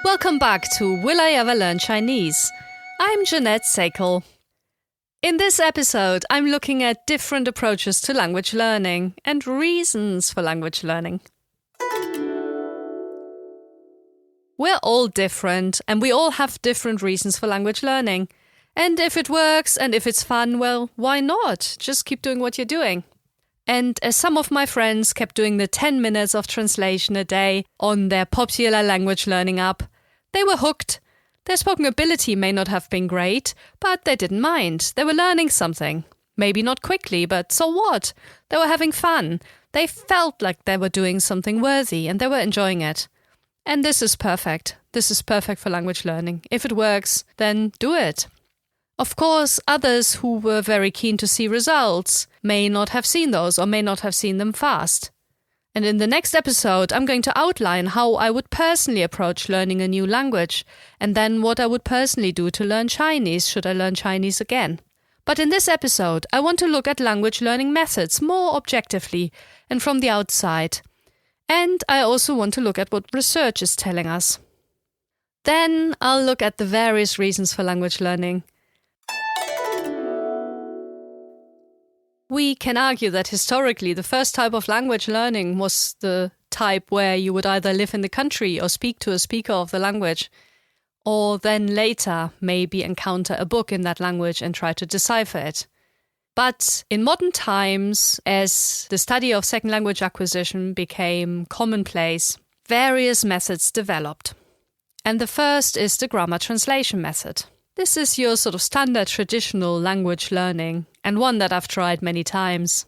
Welcome back to Will I Ever Learn Chinese? I'm Jeanette Sekel. In this episode, I'm looking at different approaches to language learning and reasons for language learning. We're all different, and we all have different reasons for language learning. And if it works and if it's fun, well, why not? Just keep doing what you're doing. And as some of my friends kept doing the 10 minutes of translation a day on their popular language learning app, they were hooked. Their spoken ability may not have been great, but they didn't mind. They were learning something. Maybe not quickly, but so what? They were having fun. They felt like they were doing something worthy and they were enjoying it. And this is perfect. This is perfect for language learning. If it works, then do it. Of course, others who were very keen to see results may not have seen those or may not have seen them fast. And in the next episode, I'm going to outline how I would personally approach learning a new language, and then what I would personally do to learn Chinese should I learn Chinese again. But in this episode, I want to look at language learning methods more objectively and from the outside. And I also want to look at what research is telling us. Then I'll look at the various reasons for language learning. We can argue that historically the first type of language learning was the type where you would either live in the country or speak to a speaker of the language, or then later maybe encounter a book in that language and try to decipher it. But in modern times, as the study of second language acquisition became commonplace, various methods developed. And the first is the grammar translation method. This is your sort of standard traditional language learning, and one that I've tried many times.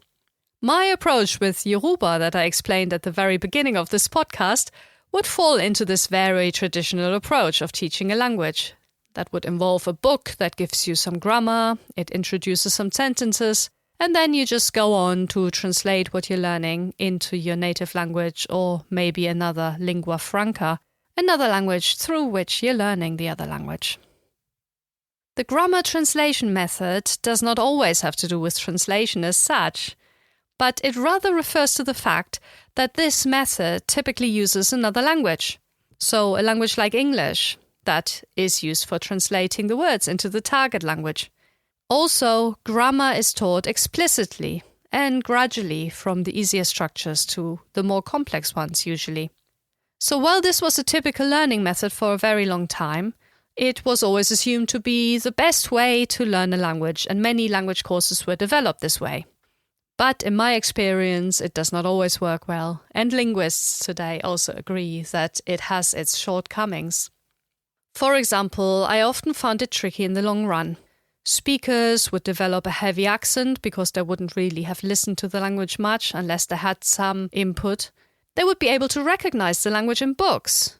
My approach with Yoruba that I explained at the very beginning of this podcast would fall into this very traditional approach of teaching a language. That would involve a book that gives you some grammar, it introduces some sentences, and then you just go on to translate what you're learning into your native language or maybe another lingua franca, another language through which you're learning the other language. The grammar translation method does not always have to do with translation as such, but it rather refers to the fact that this method typically uses another language. So a language like English, that is used for translating the words into the target language. Also, grammar is taught explicitly and gradually from the easier structures to the more complex ones usually. So while this was a typical learning method for a very long time, it was always assumed to be the best way to learn a language, and many language courses were developed this way. But in my experience, it does not always work well, and linguists today also agree that it has its shortcomings. For example, I often found it tricky in the long run. Speakers would develop a heavy accent because they wouldn't really have listened to the language much unless they had some input. They would be able to recognize the language in books,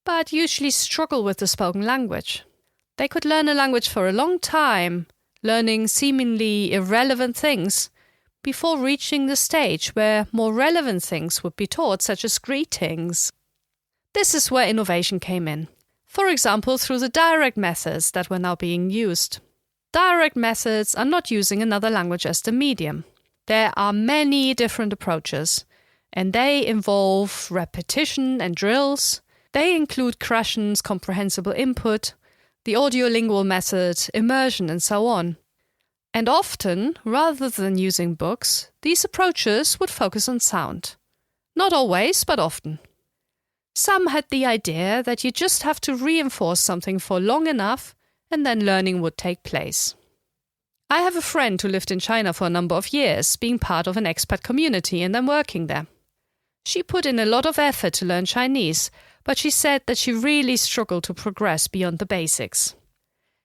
but usually struggle with the spoken language. They could learn a language for a long time, learning seemingly irrelevant things, before reaching the stage where more relevant things would be taught, such as greetings. This is where innovation came in. For example, through the direct methods that were now being used. Direct methods are not using another language as the medium. There are many different approaches, and they involve repetition and drills. They include questions, comprehensible input, the audiolingual method, immersion, and so on. And often, rather than using books, these approaches would focus on sound. Not always, but often. Some had the idea that you just have to reinforce something for long enough, and then learning would take place. I have a friend who lived in China for a number of years, being part of an expat community and then working there. She put in a lot of effort to learn Chinese, but she said that she really struggled to progress beyond the basics.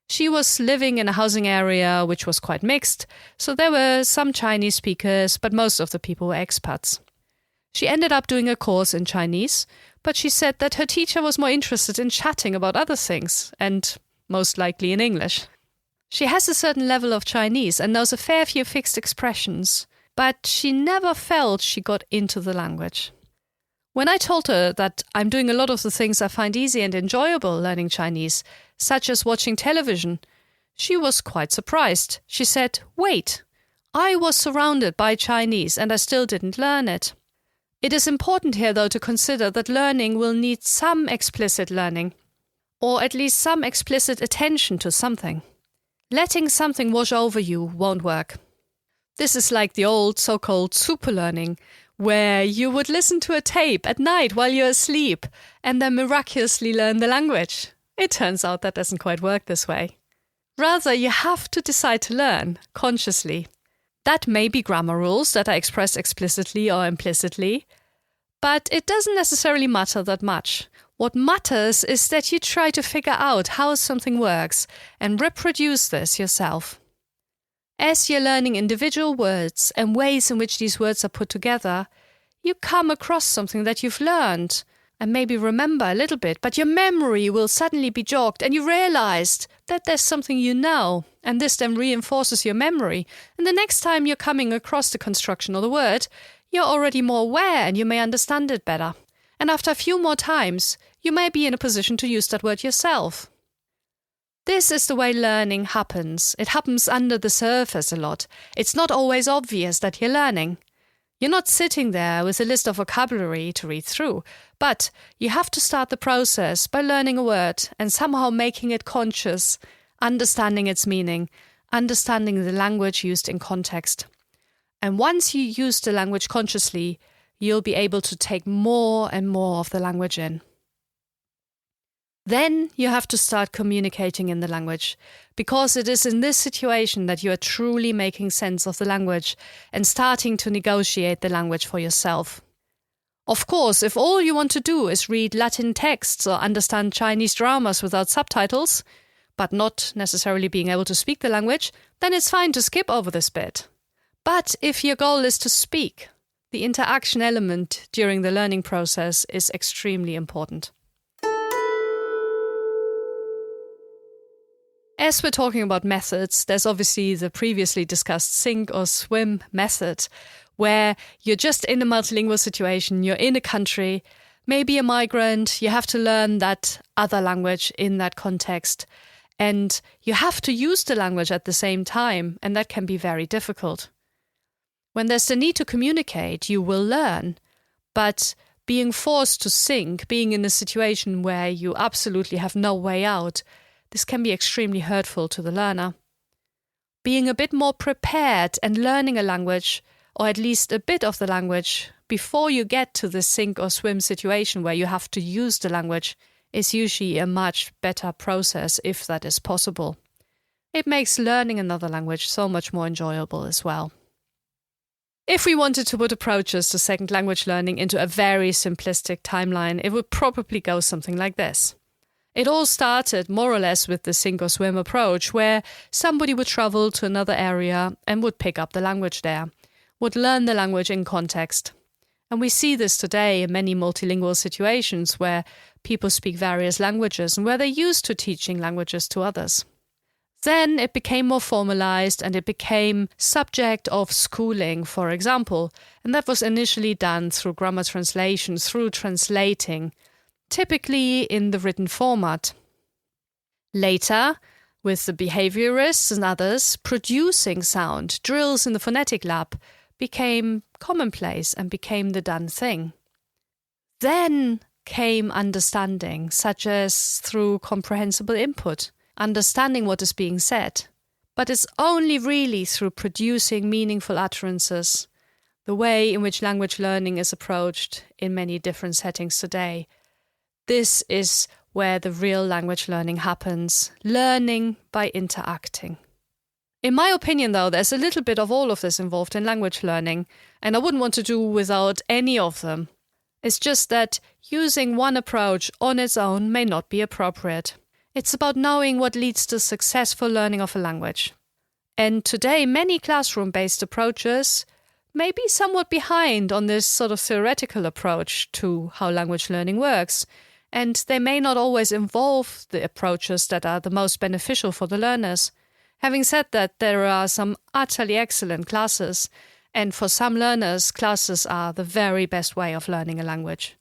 She was living in a housing area which was quite mixed, so there were some Chinese speakers, but most of the people were expats. She ended up doing a course in Chinese, but she said that her teacher was more interested in chatting about other things, and most likely in English. She has a certain level of Chinese and knows a fair few fixed expressions, but she never felt she got into the language. When I told her that I'm doing a lot of the things I find easy and enjoyable learning Chinese, such as watching television, she was quite surprised. She said, "Wait, I was surrounded by Chinese and I still didn't learn it." It is important here, though, to consider that learning will need some explicit learning. or at least some explicit attention to something. Letting something wash over you won't work. This is like the old so-called super learning, where you would listen to a tape at night while you're asleep and then miraculously learn the language. It turns out that doesn't quite work this way. Rather, you have to decide to learn consciously. That may be grammar rules that are expressed explicitly or implicitly, but it doesn't necessarily matter that much. What matters is that you try to figure out how something works and reproduce this yourself. As you're learning individual words and ways in which these words are put together, you come across something that you've learned and maybe remember a little bit, but your memory will suddenly be jogged and you realized that there's something you know, and this then reinforces your memory. And the next time you're coming across the construction or the word, you're already more aware and you may understand it better. And after a few more times, you may be in a position to use that word yourself. This is the way learning happens. It happens under the surface a lot. It's not always obvious that you're learning. You're not sitting there with a list of vocabulary to read through, but you have to start the process by learning a word and somehow making it conscious, understanding its meaning, understanding the language used in context. And once you use the language consciously, you'll be able to take more and more of the language in. Then you have to start communicating in the language, because it is in this situation that you are truly making sense of the language and starting to negotiate the language for yourself. Of course, if all you want to do is read Latin texts or understand Chinese dramas without subtitles, but not necessarily being able to speak the language, then it's fine to skip over this bit. But if your goal is to speak, the interaction element during the learning process is extremely important. As we're talking about methods, there's obviously the previously discussed sink or swim method, where you're just in a multilingual situation, you're in a country, maybe a migrant, you have to learn that other language in that context, and you have to use the language at the same time, and that can be very difficult. When there's the need to communicate, you will learn, but being forced to sink, being in a situation where you absolutely have no way out, this can be extremely hurtful to the learner. Being a bit more prepared and learning a language, or at least a bit of the language, before you get to the sink or swim situation where you have to use the language, is usually a much better process if that is possible. It makes learning another language so much more enjoyable as well. If we wanted to put approaches to second language learning into a very simplistic timeline, it would probably go something like this. It all started more or less with the sink or swim approach, where somebody would travel to another area and would pick up the language there, would learn the language in context. And we see this today in many multilingual situations where people speak various languages and where they're used to teaching languages to others. Then it became more formalized and it became subject of schooling, for example, and that was initially done through grammar translation, through translating, typically in the written format. Later, with the behaviorists and others, producing sound, drills in the phonetic lab, became commonplace and became the done thing. Then came understanding, such as through comprehensible input, understanding what is being said. But it's only really through producing meaningful utterances, the way in which language learning is approached in many different settings today. This is where the real language learning happens, learning by interacting. In my opinion, though, there's a little bit of all of this involved in language learning, and I wouldn't want to do without any of them. It's just that using one approach on its own may not be appropriate. It's about knowing what leads to successful learning of a language. And today, many classroom-based approaches may be somewhat behind on this sort of theoretical approach to how language learning works, and they may not always involve the approaches that are the most beneficial for the learners. Having said that, there are some utterly excellent classes, and for some learners, classes are the very best way of learning a language.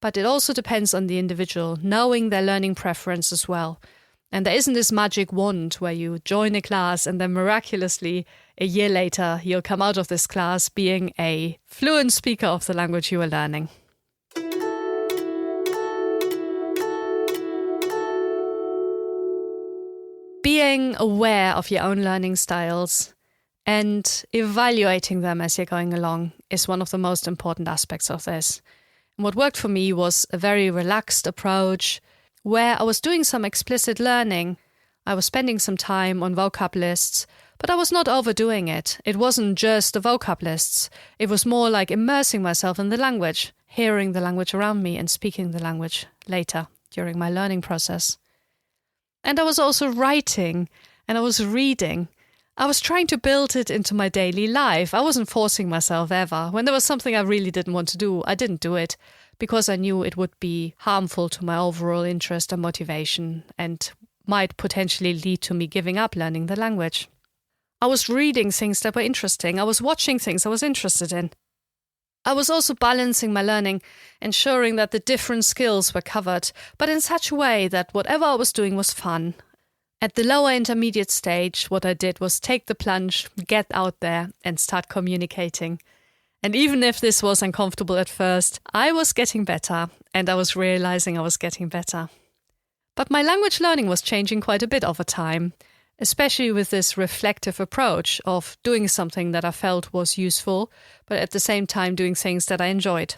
But it also depends on the individual, knowing their learning preference as well. And there isn't this magic wand where you join a class and then miraculously, a year later, you'll come out of this class being a fluent speaker of the language you were learning. becoming aware of your own learning styles and evaluating them as you're going along is one of the most important aspects of this. And what worked for me was a very relaxed approach where I was doing some explicit learning. I was spending some time on vocab lists, but I was not overdoing it. It wasn't just the vocab lists. It was more like immersing myself in the language, hearing the language around me and speaking the language later during my learning process. And I was also writing and I was reading. I was trying to build it into my daily life. I wasn't forcing myself ever. When there was something I really didn't want to do, I didn't do it because I knew it would be harmful to my overall interest and motivation and might potentially lead to me giving up learning the language. I was reading things that were interesting. I was watching things I was interested in. I was also balancing my learning, ensuring that the different skills were covered, but in such a way that whatever I was doing was fun. At the lower intermediate stage, what I did was take the plunge, get out there and start communicating. And even if this was uncomfortable at first, I was getting better and I was realizing I was getting better. But my language learning was changing quite a bit over time, especially with this reflective approach of doing something that I felt was useful, but at the same time doing things that I enjoyed.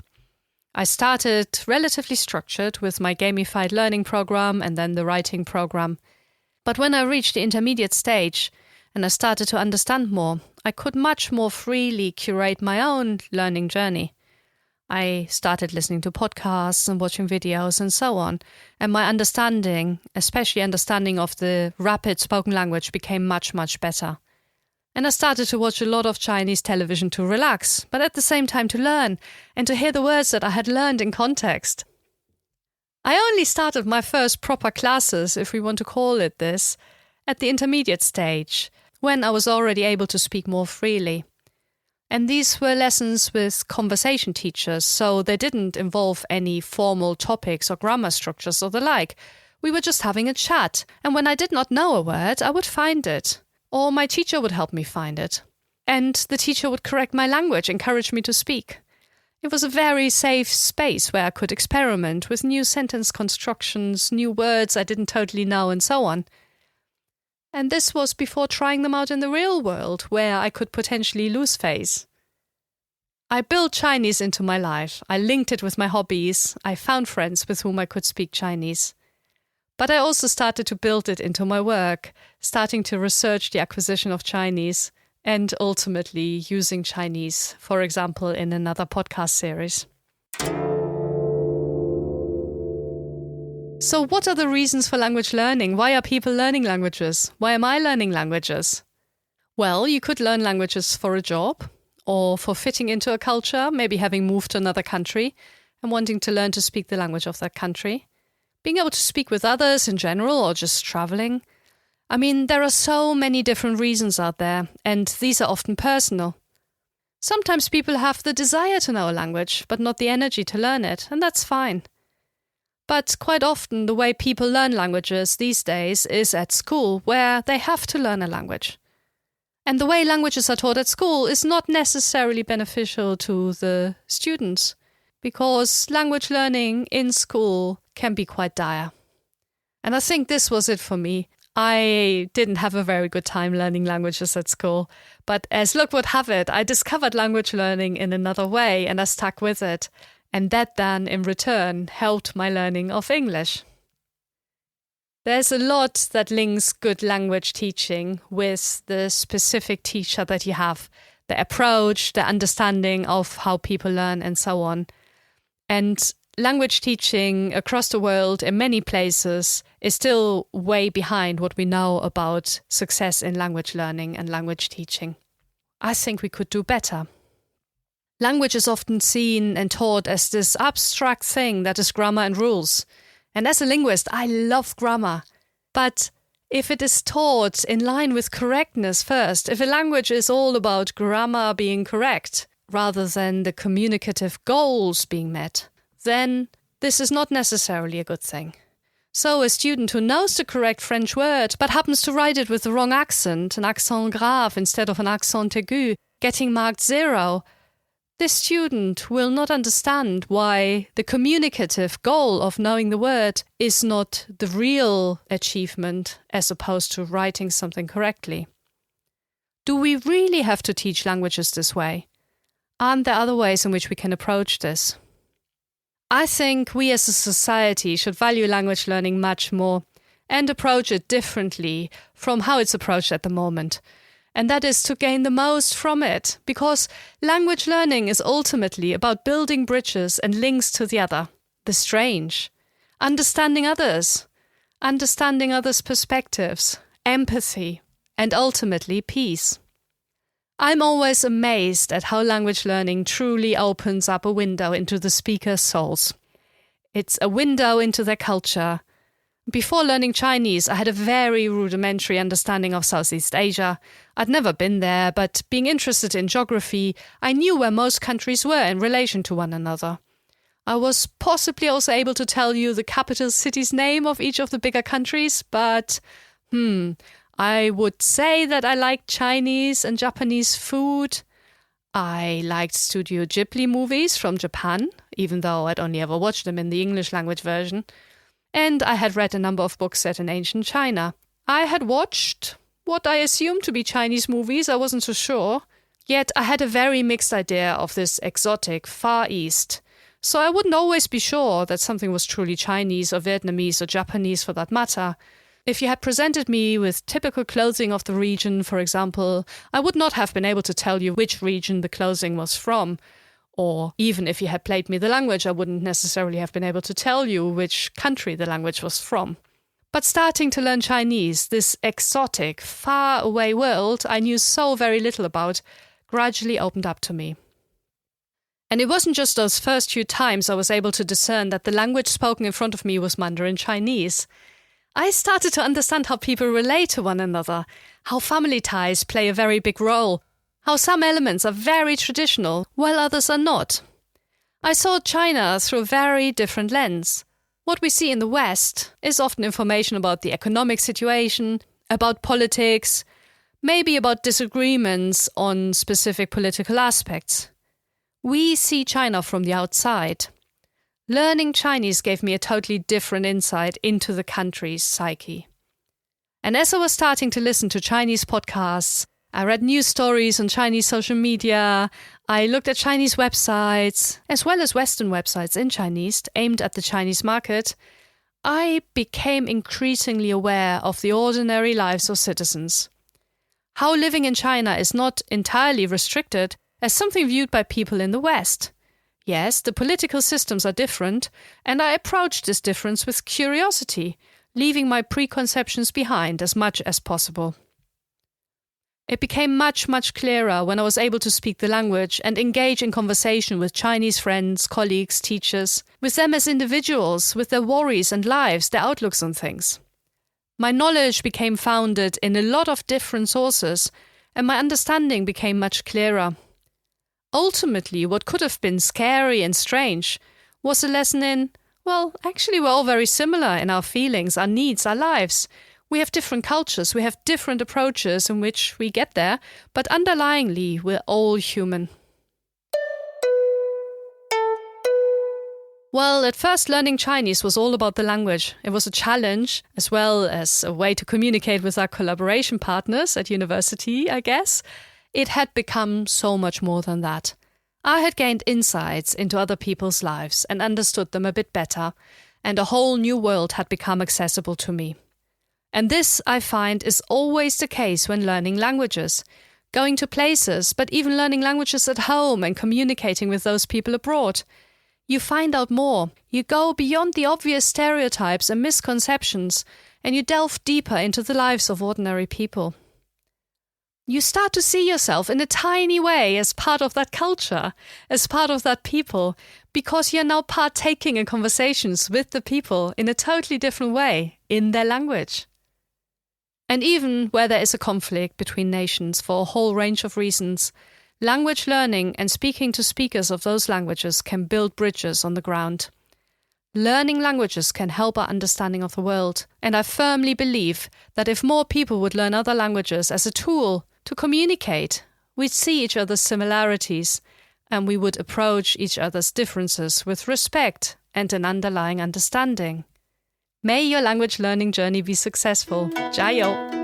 I started relatively structured with my gamified learning program and then the writing program. But when I reached the intermediate stage and I started to understand more, I could much more freely curate my own learning journey. I started listening to podcasts and watching videos and so on. And my understanding, especially understanding of the rapid spoken language, became much, much better. And I started to watch a lot of Chinese television to relax, but at the same time to learn and to hear the words that I had learned in context. I only started my first proper classes, if we want to call it this, at the intermediate stage, when I was already able to speak more freely. And these were lessons with conversation teachers, so they didn't involve any formal topics or grammar structures or the like. We were just having a chat, and when I did not know a word, I would find it. Or my teacher would help me find it. And the teacher would correct my language, encourage me to speak. It was a very safe space where I could experiment with new sentence constructions, new words I didn't totally know, and so on. And this was before trying them out in the real world, where I could potentially lose face. I built Chinese into my life. I linked it with my hobbies. I found friends with whom I could speak Chinese. But I also started to build it into my work, starting to research the acquisition of Chinese and ultimately using Chinese, for example, in another podcast series. So what are the reasons for language learning? Why are people learning languages? Why am I learning languages? Well, you could learn languages for a job or for fitting into a culture, maybe having moved to another country and wanting to learn to speak the language of that country. Being able to speak with others in general or just traveling. I mean, there are so many different reasons out there, and these are often personal. Sometimes people have the desire to know a language, but not the energy to learn it, and that's fine. But quite often the way people learn languages these days is at school, where they have to learn a language. And the way languages are taught at school is not necessarily beneficial to the students, because language learning in school can be quite dire. And I think this was it for me. I didn't have a very good time learning languages at school, but as luck would have it, I discovered language learning in another way and I stuck with it. And that then, in return, helped my learning of English. There's a lot that links good language teaching with the specific teacher that you have, the approach, the understanding of how people learn, and so on. And language teaching across the world in many places is still way behind what we know about success in language learning and language teaching. I think we could do better. Language is often seen and taught as this abstract thing that is grammar and rules. And as a linguist, I love grammar. But if it is taught in line with correctness first, if a language is all about grammar being correct, rather than the communicative goals being met, then this is not necessarily a good thing. So a student who knows the correct French word, but happens to write it with the wrong accent, an accent grave instead of an accent aigu, getting marked 0, this student will not understand why the communicative goal of knowing the word is not the real achievement as opposed to writing something correctly. Do we really have to teach languages this way? Aren't there other ways in which we can approach this? I think we as a society should value language learning much more and approach it differently from how it's approached at the moment. And that is to gain the most from it, because language learning is ultimately about building bridges and links to the other, the strange, understanding others' perspectives, empathy, and ultimately peace. I'm always amazed at how language learning truly opens up a window into the speaker's souls. It's a window into their culture. Before learning Chinese, I had a very rudimentary understanding of Southeast Asia. I'd never been there, but being interested in geography, I knew where most countries were in relation to one another. I was possibly also able to tell you the capital city's name of each of the bigger countries, but I would say that I liked Chinese and Japanese food. I liked Studio Ghibli movies from Japan, even though I'd only ever watched them in the English language version. And I had read a number of books set in ancient China. I had watched what I assumed to be Chinese movies, I wasn't so sure. Yet I had a very mixed idea of this exotic Far East. So I wouldn't always be sure that something was truly Chinese or Vietnamese or Japanese for that matter. If you had presented me with typical clothing of the region, for example, I would not have been able to tell you which region the clothing was from. Or even if you had played me the language, I wouldn't necessarily have been able to tell you which country the language was from. But starting to learn Chinese, this exotic, far-away world I knew so very little about, gradually opened up to me. And it wasn't just those first few times I was able to discern that the language spoken in front of me was Mandarin Chinese. I started to understand how people relate to one another, how family ties play a very big role, how some elements are very traditional, while others are not. I saw China through a very different lens. What we see in the West is often information about the economic situation, about politics, maybe about disagreements on specific political aspects. We see China from the outside. Learning Chinese gave me a totally different insight into the country's psyche. And as I was starting to listen to Chinese podcasts, I read news stories on Chinese social media, I looked at Chinese websites, as well as Western websites in Chinese aimed at the Chinese market, I became increasingly aware of the ordinary lives of citizens. How living in China is not entirely restricted as something viewed by people in the West. Yes, the political systems are different, and I approached this difference with curiosity, leaving my preconceptions behind as much as possible. It became much, much clearer when I was able to speak the language and engage in conversation with Chinese friends, colleagues, teachers, with them as individuals, with their worries and lives, their outlooks on things. My knowledge became founded in a lot of different sources, and my understanding became much clearer. Ultimately, what could have been scary and strange was a lesson in, well, actually we're all very similar in our feelings, our needs, our lives. We have different cultures, we have different approaches in which we get there, but underlyingly, we're all human. Well, at first learning Chinese was all about the language. It was a challenge, as well as a way to communicate with our collaboration partners at university, I guess. It had become so much more than that. I had gained insights into other people's lives and understood them a bit better, and a whole new world had become accessible to me. And this, I find, is always the case when learning languages. Going to places, but even learning languages at home and communicating with those people abroad. You find out more. You go beyond the obvious stereotypes and misconceptions, and you delve deeper into the lives of ordinary people. You start to see yourself in a tiny way as part of that culture, as part of that people, because you're now partaking in conversations with the people in a totally different way, in their language. And even where there is a conflict between nations for a whole range of reasons, language learning and speaking to speakers of those languages can build bridges on the ground. Learning languages can help our understanding of the world, and I firmly believe that if more people would learn other languages as a tool to communicate, we'd see each other's similarities, and we would approach each other's differences with respect and an underlying understanding. May your language learning journey be successful. 加油!